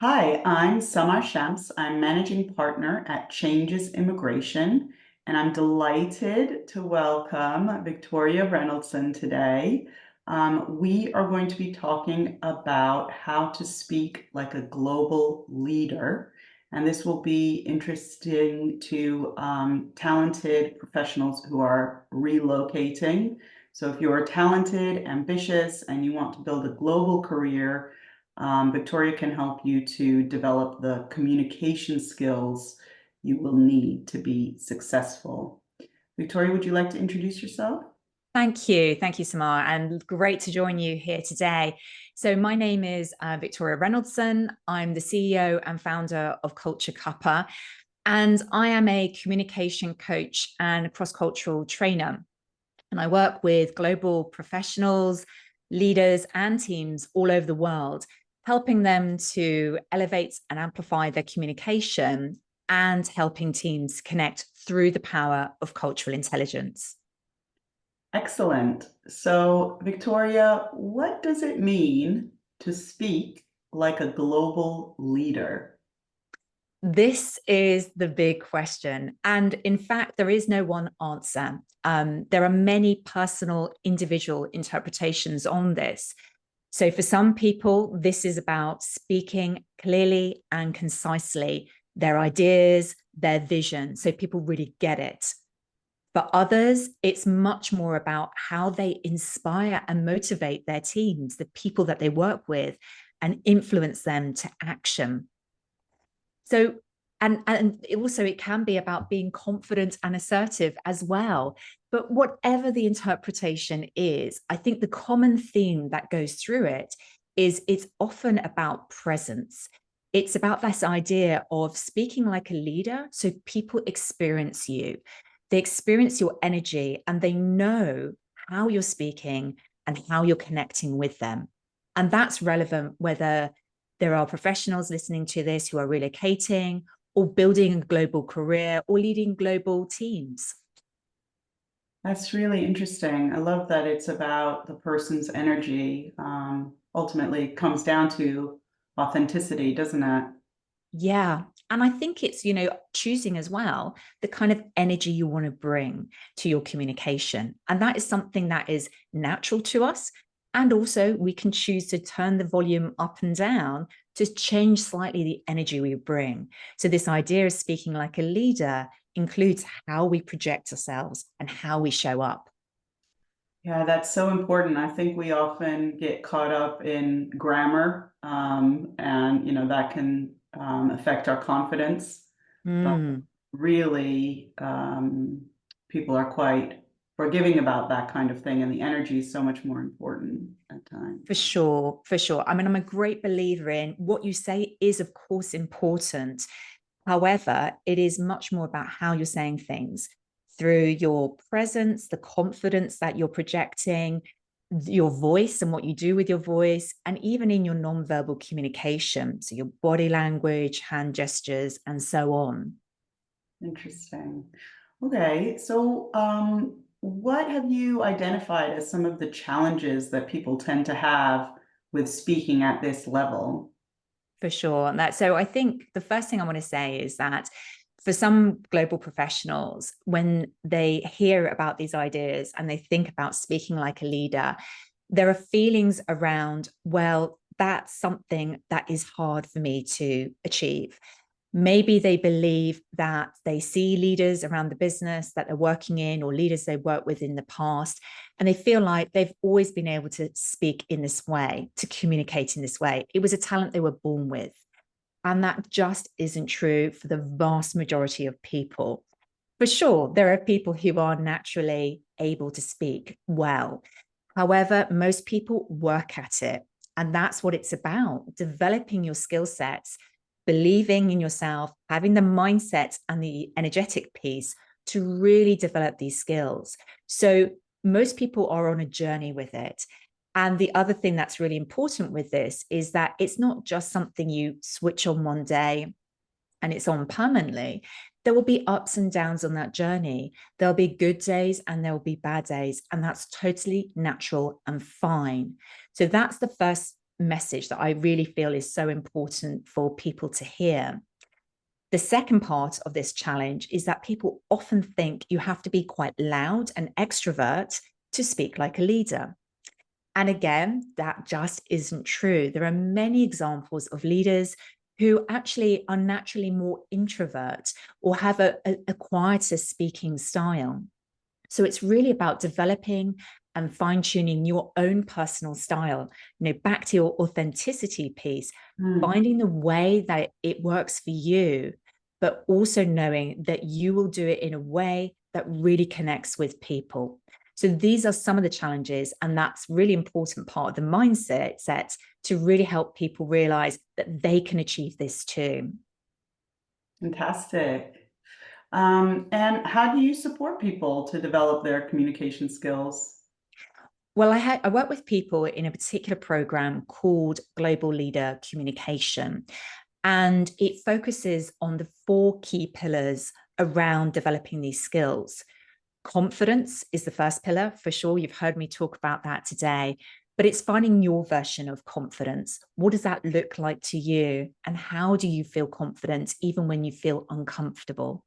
Hi, I'm Samar Shams. I'm managing partner at Changes Immigration, and I'm delighted to welcome Victoria Rennoldson today. We are going to be talking about how to speak like a global leader, and this will be interesting to talented professionals who are relocating. So if you're talented, ambitious, and you want to build a global career, Victoria can help you to develop the communication skills you will need to be successful. Victoria, would you like to introduce yourself? Thank you. Thank you, Samar. And great to join you here today. So, my name is Victoria Rennoldson. I'm the CEO and founder of Culture Cuppa, and I am a communication coach and cross cultural trainer. And I work with global professionals, leaders, and teams all over the world, helping them to elevate and amplify their communication and helping teams connect through the power of cultural intelligence. Excellent. So, Victoria, what does it mean to speak like a global leader? This is the big question. And in fact, there is no one answer. There are many personal, individual interpretations on this. So, for some people, this is about speaking clearly and concisely their ideas, their vision, so people really get it. For others, it's much more about how they inspire and motivate their teams, the people that they work with, and influence them to action. So, and also it can be about being confident and assertive as well. But whatever the interpretation is, I think the common theme that goes through it is it's often about presence. It's about this idea of speaking like a leader so people experience you. They experience your energy and they know how you're speaking and how you're connecting with them. And that's relevant whether there are professionals listening to this who are relocating or building a global career or leading global teams. That's really interesting. I love that it's about the person's energy. Ultimately, it comes down to authenticity, doesn't it? Yeah. And I think it's, choosing as well the kind of energy you want to bring to your communication. And that is something that is natural to us. And also, we can choose to turn the volume up and down to change slightly the energy we bring. So, this idea of speaking like a leader includes how we project ourselves and how we show up. Yeah, that's so important. I think we often get caught up in grammar, and that can affect our confidence. But Mm. really, people are quite forgiving about that kind of thing, and the energy is so much more important at times. For sure, for sure. I mean, I'm a great believer in what you say is, of course, important. However, it is much more about how you're saying things through your presence, the confidence that you're projecting, your voice and what you do with your voice, and even in your nonverbal communication. So, your body language, hand gestures, and so on. Interesting. Okay, so what have you identified as some of the challenges that people tend to have with speaking at this level? For sure. And that so I think the first thing I want to say is that for some global professionals, when they hear about these ideas and they think about speaking like a leader, there are feelings around, well, that's something that is hard for me to achieve. Maybe they believe that they see leaders around the business that they're working in or leaders they worked with in the past, and they feel like they've always been able to speak in this way, to communicate in this way. It was a talent they were born with. And that just isn't true for the vast majority of people. For sure, there are people who are naturally able to speak well. However, most people work at it. And that's what it's about, developing your skill sets, believing in yourself, having the mindset and the energetic piece to really develop these skills. So most people are on a journey with it. And the other thing that's really important with this is that it's not just something you switch on one day and it's on permanently. There will be ups and downs on that journey. There'll be good days and there'll be bad days. And that's totally natural and fine. So that's the first message that I really feel is so important for people to hear. The second part of this challenge is that people often think you have to be quite loud and extrovert to speak like a leader. And again, that just isn't true. There are many examples of leaders who actually are naturally more introvert or have a quieter speaking style. So it's really about developing and fine-tuning your own personal style, back to your authenticity piece, finding the way that it works for you, but also knowing that you will do it in a way that really connects with people. So these are some of the challenges, and that's really important part of the mindset set to really help people realize that they can achieve this too. Fantastic. And how do you support people to develop their communication skills? Well, I work with people in a particular program called Global Leader Communication, and it focuses on the 4 key pillars around developing these skills. Confidence is the first pillar, for sure. You've heard me talk about that today, but it's finding your version of confidence. What does that look like to you? And how do you feel confident even when you feel uncomfortable?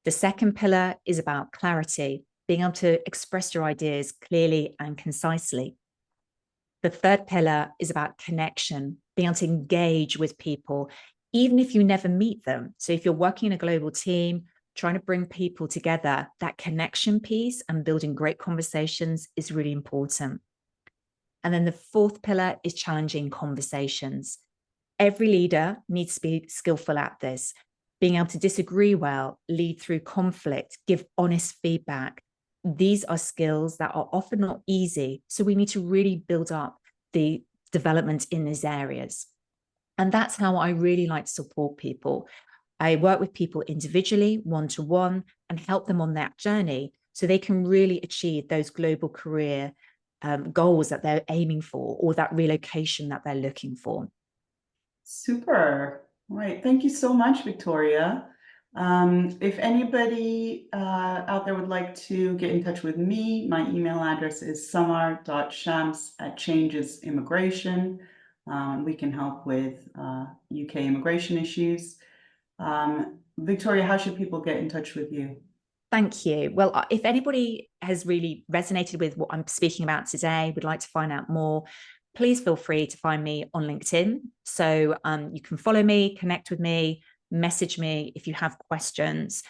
The second pillar is about clarity, being able to express your ideas clearly and concisely. The third pillar is about connection, being able to engage with people, even if you never meet them. So if you're working in a global team, trying to bring people together, that connection piece and building great conversations is really important. And then the fourth pillar is challenging conversations. Every leader needs to be skillful at this, being able to disagree well, lead through conflict, give honest feedback. These are skills that are often not easy. So we need to really build up the development in these areas. And that's how I really like to support people. I work with people individually, one-to-one, and help them on that journey so they can really achieve those global career goals that they're aiming for, or that relocation that they're looking for. Super. All right. Thank you so much, Victoria. If anybody out there would like to get in touch with me, my email address is samar.shams@changesimmigration. We can help with UK immigration issues. Victoria, how should people get in touch with you? Thank you. Well, if anybody has really resonated with what I'm speaking about today, would like to find out more, please feel free to find me on LinkedIn. So you can follow me, connect with me, message me if you have questions.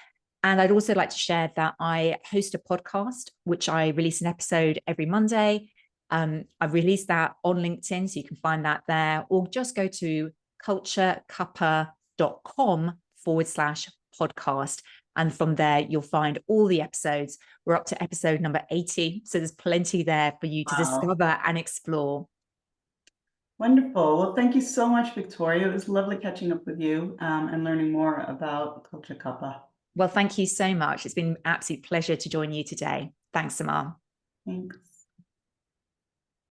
And I'd also like to share that I host a podcast, which I release an episode every Monday. I've released that on LinkedIn, so you can find that there, or just go to culturecuppa.com/podcast. And from there, you'll find all the episodes. We're up to episode number 80. So there's plenty there for you to discover and explore. Wonderful. Well, thank you so much, Victoria. It was lovely catching up with you and learning more about Culture Kappa. Well, thank you so much. It's been an absolute pleasure to join you today. Thanks, Samar. Thanks.